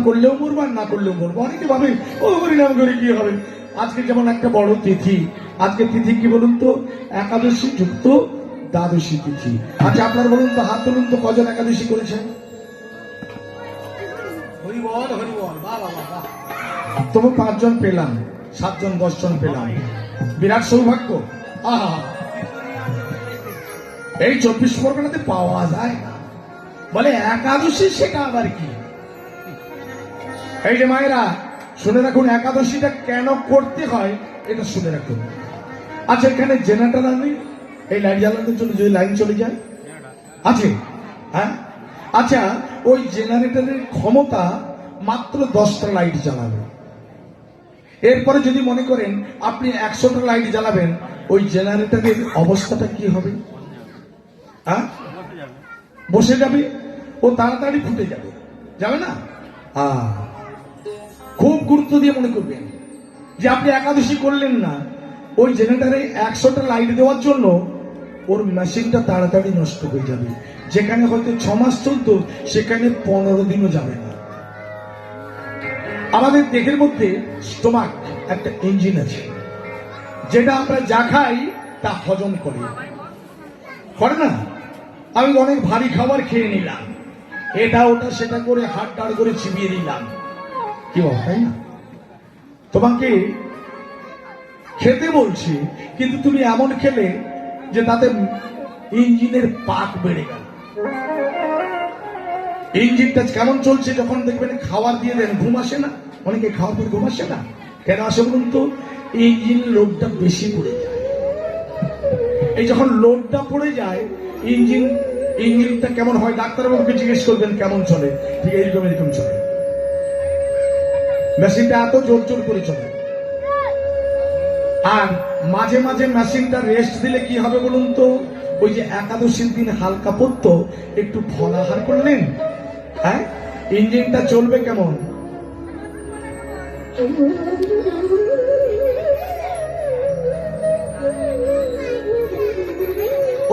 করলেও মরবো আর না করলেও মরবো। অনেকে ভাবে ও হরিনাম করে কি হবে। আজকে যেমন একটা বড় তিথি, আজকে তিথি কি বলুন তো? একাদশী যুক্ত দ্বাদশী তিথি। আচ্ছা আপনার বলুন তো, হাত তুলুন তো, কজন একাদশী করেছেন? হরিবল হরিবল, বাহ বাহ বাহ। তবু 5 জন পেলাম, 7 জন 10 জন পেলাম, বিরাট সৌভাগ্য। আহা, এই 24 পরগনাতে পাওয়া যায় না। বলে একাদশী, সেটা আবার কি? এই যে মায়েরা শুনে রাখুন, একাদশীটা কেন করতে হয় এটা শুনে রাখুন। আচ্ছা এখানে জেনারেটর নেই, এই লাইট জ্বালানোর জন্য যদি লাইন চলে যায় আছে, হ্যাঁ? আচ্ছা ওই জেনারেটরের ক্ষমতা মাত্র 10টা লাইট জ্বালাবে। এরপরে যদি মনে করেন আপনি 100টা লাইট জ্বালাবেন, ওই জেনারেটরের অবস্থাটা কি হবে? হ্যাঁ, বসে যাবে, ও তাড়াতাড়ি ফুটে যাবে, যাবে না? খুব গুরুত্ব দিয়ে মনে করবেন যে আপনি একাদশী করলেন না, ওই জেনারেটরে 100টা লাইট দেওয়ার জন্য ওর মেশিনটা তাড়াতাড়ি নষ্ট হয়ে যাবে। যেখানে হয়তো 6 মাস চলতো, সেখানে 15 দিনও যাবে না। আমাদের দেহের মধ্যে স্টোমাক একটা ইঞ্জিন আছে, যেটা আমরা যা খাই তা হজম করে না। আমি অনেক ভারী খাবার খেয়ে নিলাম, এটা ওটা সেটা করে হাট টাড় করে চিবিয়ে দিলাম, কি বল, তাই না? তোমাকে খেতে বলছি, কিন্তু তুমি এমন খেলে যে তাতে ইঞ্জিনের পাক বেড়ে গেল। ইঞ্জিনটা কেমন চলছে যখন দেখবেন খাবার দিয়ে দেন, ঘুম আসে না? অনেকে খাওয়ার পর ঘুম আসে না, কেন আসে বলুন তো? ইঞ্জিন লোডটা বেশি পড়ে যায়। এই যখন লোডটা পড়ে যায়, ইঞ্জিনটা কেমন হয়? ডাক্তারবাবুকে জিজ্ঞেস করবেন কেমন চলে, ঠিক এরকম এরকম চলে। মেশিনটা এত জোর জোর করে চলে। আর মাঝে মাঝে মেশিনটা রেস্ট দিলে কি হবে বলুন তো? ওই যে একাদশীর দিন হালকা পড়ত, একটু ফলাহার করলেন, হ্যাঁ, ইঞ্জিনটা চলবে কেমন?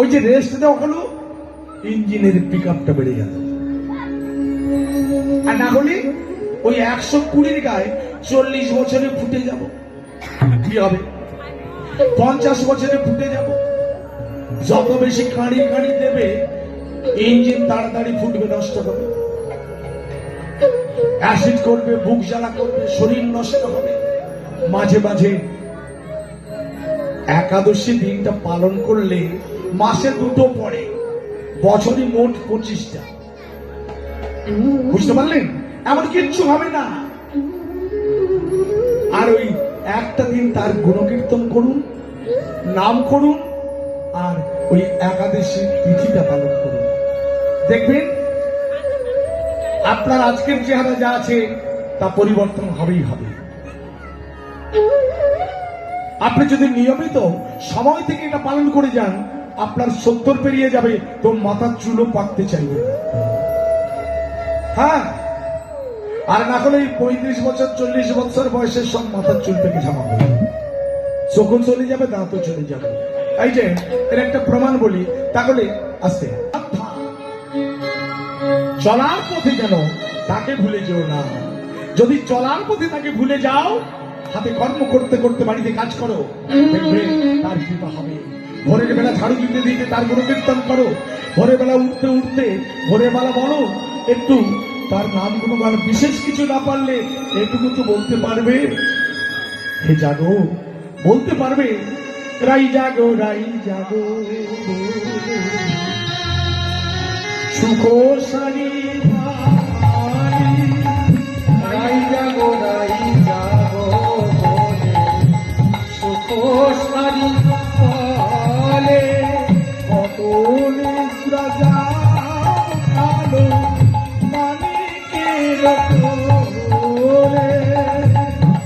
ওই যে রেস্ট দেওয়া হলো, ইঞ্জিনের পিক আপটা বেড়ে গেল। আর না হলে ওই 120-র গায়ে 40 বছরে ফুটে যাব, কি হবে? 50 বছরে ফুটে যাব। যত বেশি কাঁড়ি কাঁড়ি দেবে, ইঞ্জিন তাড়াতাড়ি ফুটবে, নষ্ট হবে, অ্যাসিড করবে, বুক জ্বালা করবে, শরীর নষ্ট হবে। মাঝে মাঝে একাদশী দিনটা পালন করলে মাসে 2টো পড়ে, বছরে মোট 25টা। বুঝতে পারলেন? এমন কিচ্ছু হবে না। আর ওই একটা দিন তার গুণকীর্তন করুন, নাম করুন, আর ওই একাদশী তিথিটা পালন করুন। দেখবেন আপনার আজকের চেহারা যা আছে তা পরিবর্তন হবেই হবে। আপনি যদি নিয়মিত সময় থেকে এটা পালন করে যান, আপনার 70 পেরিয়ে যাবে তো মাথার চুলও পাকতে চাইবে না। হ্যাঁ, আর না হলে 35 বছর 40 বছর বয়সের সব মাথার চুল থেকে জমা হবে, চোখও চলে যাবে, দাঁতও চলে যাবে। এই যে এর একটা প্রমাণ বলি, তাহলে আসতে চলার পথে যেন তাকে ভুলে যেও না। যদি চলার পথে তাকে ভুলে যাও, হাতে কর্ম করতে করতে বাড়িতে কাজ করো, দেখবে তার কৃপা হবে। ভোরের বেলা ঝাড়ু দিতে দিতে তার গুণকীর্তন করো, ভোরের বেলা উঠতে উঠতে ভোরের বেলা বলো একটু তার নাম গুণগান। বিশেষ কিছু না পারলে এটুকু তো বলতে পারবে, হে জাগো, বলতে পারবে, রাই জাগো রাই জাগো, সুখ সারি রাই জাগো রাই জাগো, সুখ সারি বলে কত নিদ্রা যাও কালো মানিকের কোলে,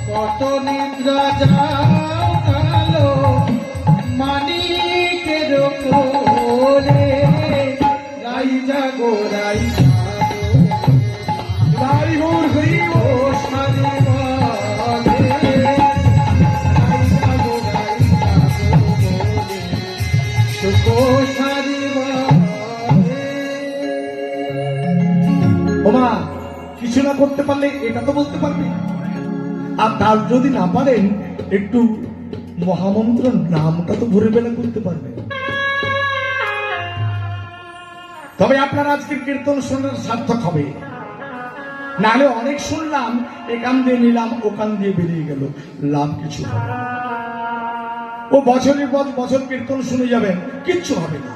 কত নিদ্রা যাও কালো মানিকের কোলে, রাই জাগো রাই রাই ভোর হইব সারি বলে, রাই জাগো রাই সুখ সারি বলে। ওমা কিছু না করতে পারলে এটা তো বলতে পারবে। আর তার যদি না পারেন একটু মহামন্ত্র নামটা তো ভরে বেলা করতে পারবে। তবে আপনার আজকের কীর্তন শোনার সার্থক হবে, নাহলে অনেক শুনলাম, এখান দিয়ে নিলাম ওখান দিয়ে বেরিয়ে গেল, লাভ কিছু হবে না। ও বছরের পর বছর কীর্তন শুনে যাবেন, কিচ্ছু হবে না।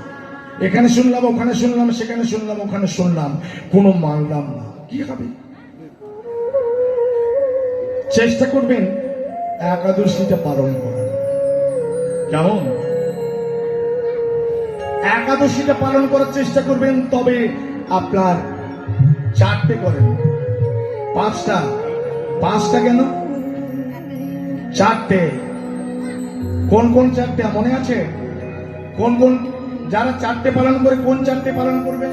এখানে শুনলাম, ওখানে শুনলাম, সেখানে শুনলাম, ওখানে শুনলাম, কোনো মানলাম না, কি হবে? চেষ্টা করবেন একাদশীটা পালন করার। কেমন? একাদশীটা পালন করার চেষ্টা করবেন। তবে আপনার 4টে করেন, 5টা কেন 4টে? কোন কোন 4টে মনে আছে? কোন কোন যারা 4টে পালন করে কোন 4টে পালন করবেন?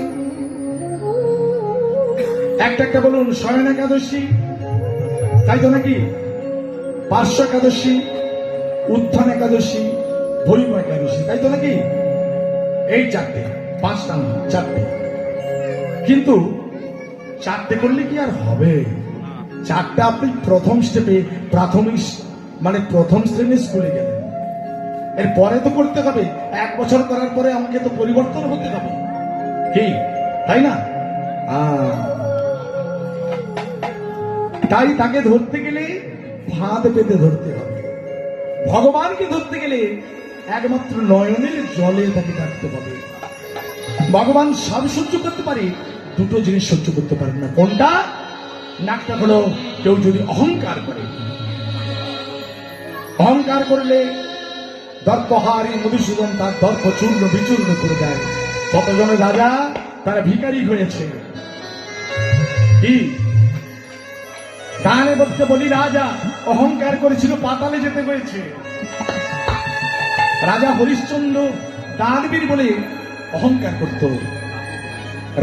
একটা বলুন। শয়ন একাদশী, তাই তো নাকি? পার্শ্ব একাদশী, উত্থান একাদশী, ভৈম একাদশী, তাই তো নাকি? এই 4টে, 5টা না, 4টে। কিন্তু 4টে করলে কি আর হবে? 4টা আপনি প্রথম স্টেপে, প্রাথমিক মানে প্রথম শ্রেণীর স্কুলে গেলেন, এর পরে তো করতে হবে। 1 বছর করার পরে আমাকে তো পরিবর্তন হতে হবে, কি তাই না? তাই তাকে ধরতে গেলে ফাঁদ পেতে ধরতে হবে। ভগবানকে ধরতে গেলে একমাত্র নয়নের জলে তাকে ডাকতে হবে। ভগবান সব সহ্য করতে পারে, 2টো জিনিস সহ্য করতে পারেন না। কোনটা? নাকটা হলো, কেউ যদি অহংকার করে, অহংকার করলে দর্পহারী মধুসূদন তার দর্প চূর্ণ বিচূর্ণ করে দেয়। কতজন রাজা তারা ভিখারি হয়েছে। কি গানে বলতে বলি, রাজা অহংকার করেছিল, পাতালে যেতে হয়েছে। রাজা হরিশ্চন্দ্র দানবীর বলে অহংকার করত,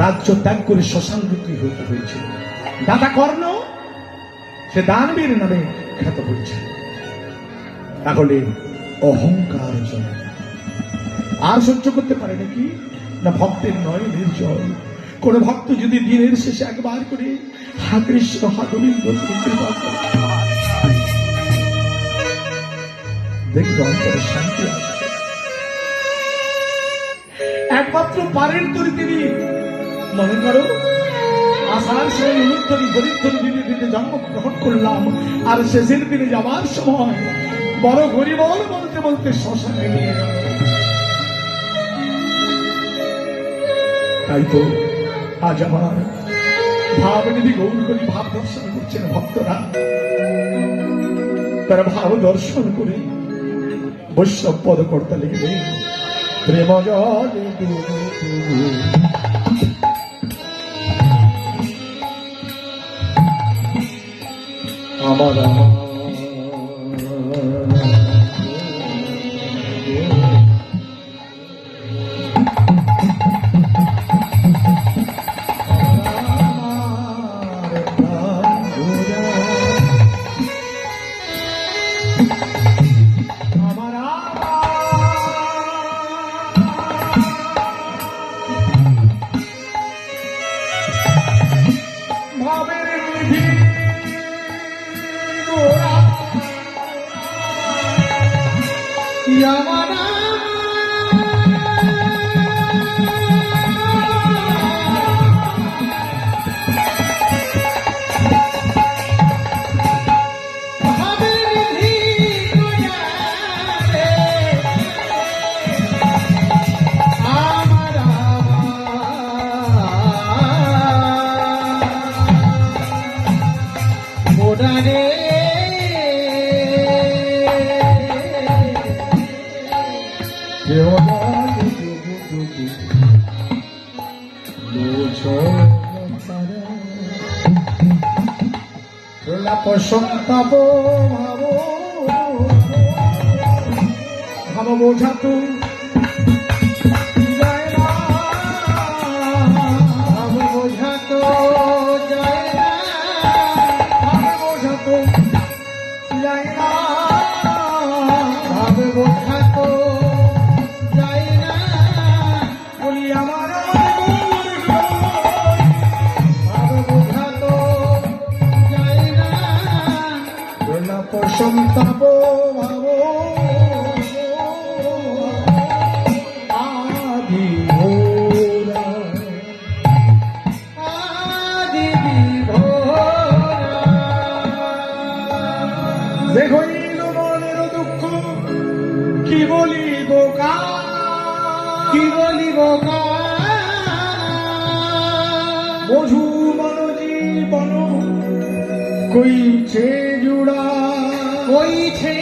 রাজ্য ত্যাগ করে শ্মশান বিক্রি হতে হয়েছিল। দাদা কর্ণ সে দানবীর নামে খ্যাত হয়েছে। তাহলে অহংকার জয় আর সহ্য করতে পারে নাকি? না ভক্তের নয় নির্জল। কোন ভক্ত যদি দিনের শেষে একবার করে হা কৃষ্ণ হা গোবিন্দ দেখবে অন্তরে শান্তি আসবে। একমাত্র পারেন তরি তিনি। মনে করো আসার সেই অনুত্তরী গরিবধরি দিনে দিনে জন্মগ্রহণ করলাম, আর শেষের দিনে যাওয়ার সময় বড় গরিব বলতে বলতে শ্মশানে নিয়ে গেল। তাই তো আজ আমার ভাবনিধি গৌর করি ভাব দর্শন করছেন ভক্তরা। তারা ভাব দর্শন করে বৈষ্ণব পদকর্তা লিখবে প্রেম জলে আমার সন্তাপ ভাব বোঝা তো যায় না, ভাব বোঝা তো যায় না, ভাব বোঝা তো যায় না, ভাব বোঝা তো যায় না, বলি আমার ভাব বোঝা তো সন্তাপ ভাব আদি ভোরা আদি বিভোরা দেখইল মনের দুঃখ কি বলিব কি বলিব মধু মন জীবন কইছে জুড়া কইছে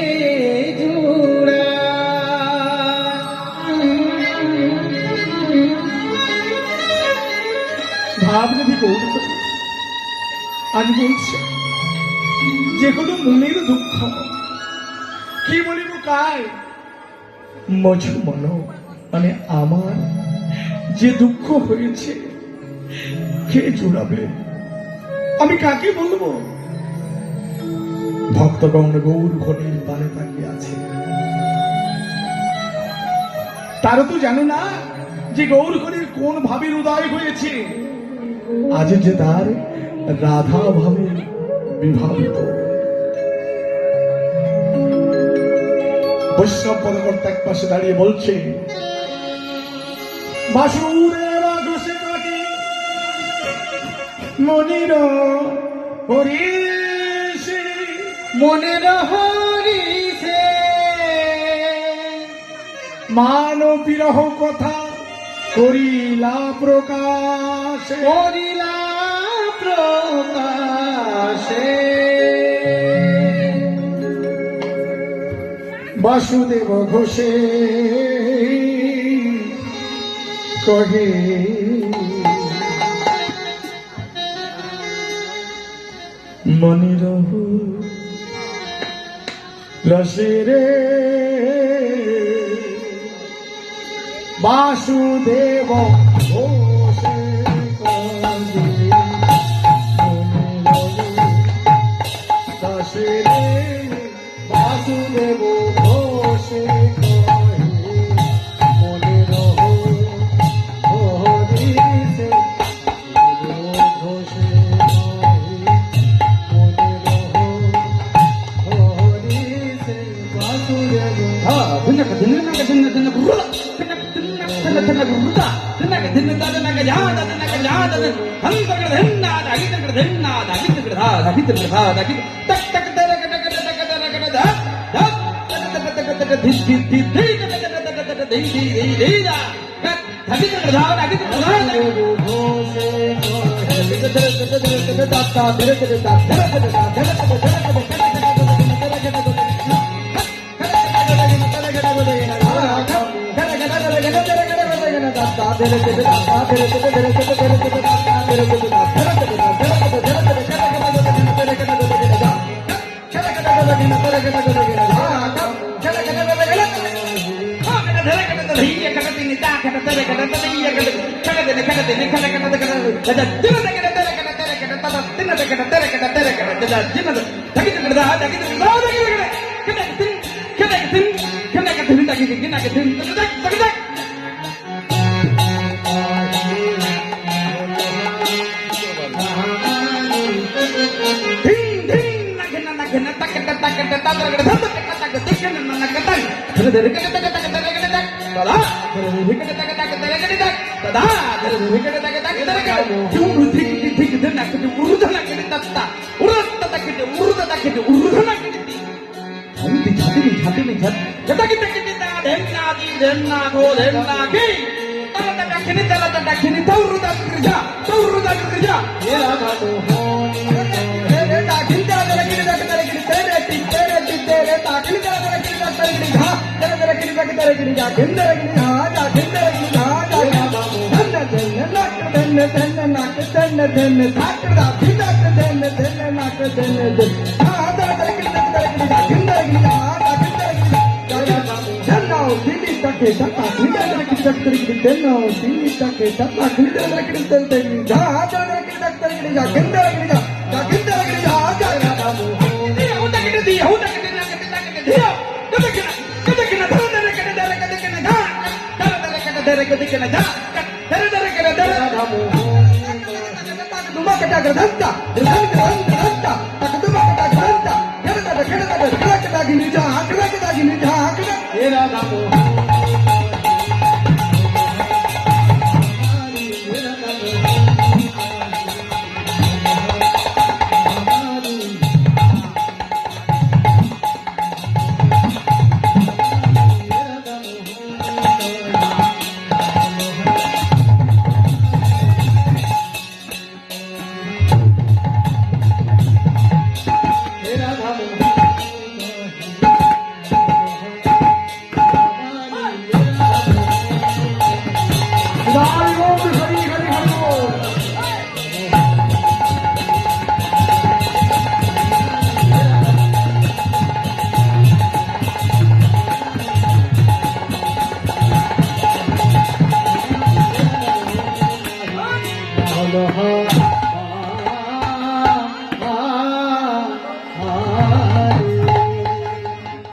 জুড়া ভাবনি গৌর আজ বলছে যে কোনো মনের দুঃখ কি বলিব কায় মধু মন মানে আমার যে দুঃখ হয়েছে কে জুড়াবে আমি কাকে বলবো ভক্তগণ গৌর ঘটির পারে তাকিয়ে আছে তারা তো জানে না যে গৌর ঘটির কোন ভাবের উদয় হয়েছে আজ যে তার রাধা ভাবে বিভাবিত বৈষ্ণব পদকর্তা এক পাশে দাঁড়িয়ে বলছে বাসুদেবা ঘোষে কাকে মনির হরিষে মনের হরিছে মান বিরহ কথা করিলা প্রকাশ করিলা প্রকাশে বাসুদেব ঘোষে কহে মনির রসিরে বাসুদেব ঘোষে কহে রসিরে বাসুদেব ঘোষে কহে মনির হরিষে ঘোষে దినక దినక దిన దిన గుర్ర దినక దినక దిన గుర్ర దినక దిన దినక జాద దినక జాద హంతక దిన్న దగితక దిన్న దగితక దా దగితక దా దగిత టక్ టక్ దరక టక టక దరక ద టక్ టక టక టక దిస్ దిస్ దిస్ ది టక టక టక టక ది ది ది ది దా దగితక దా దగితక దా দাতা ধীরে ধীরে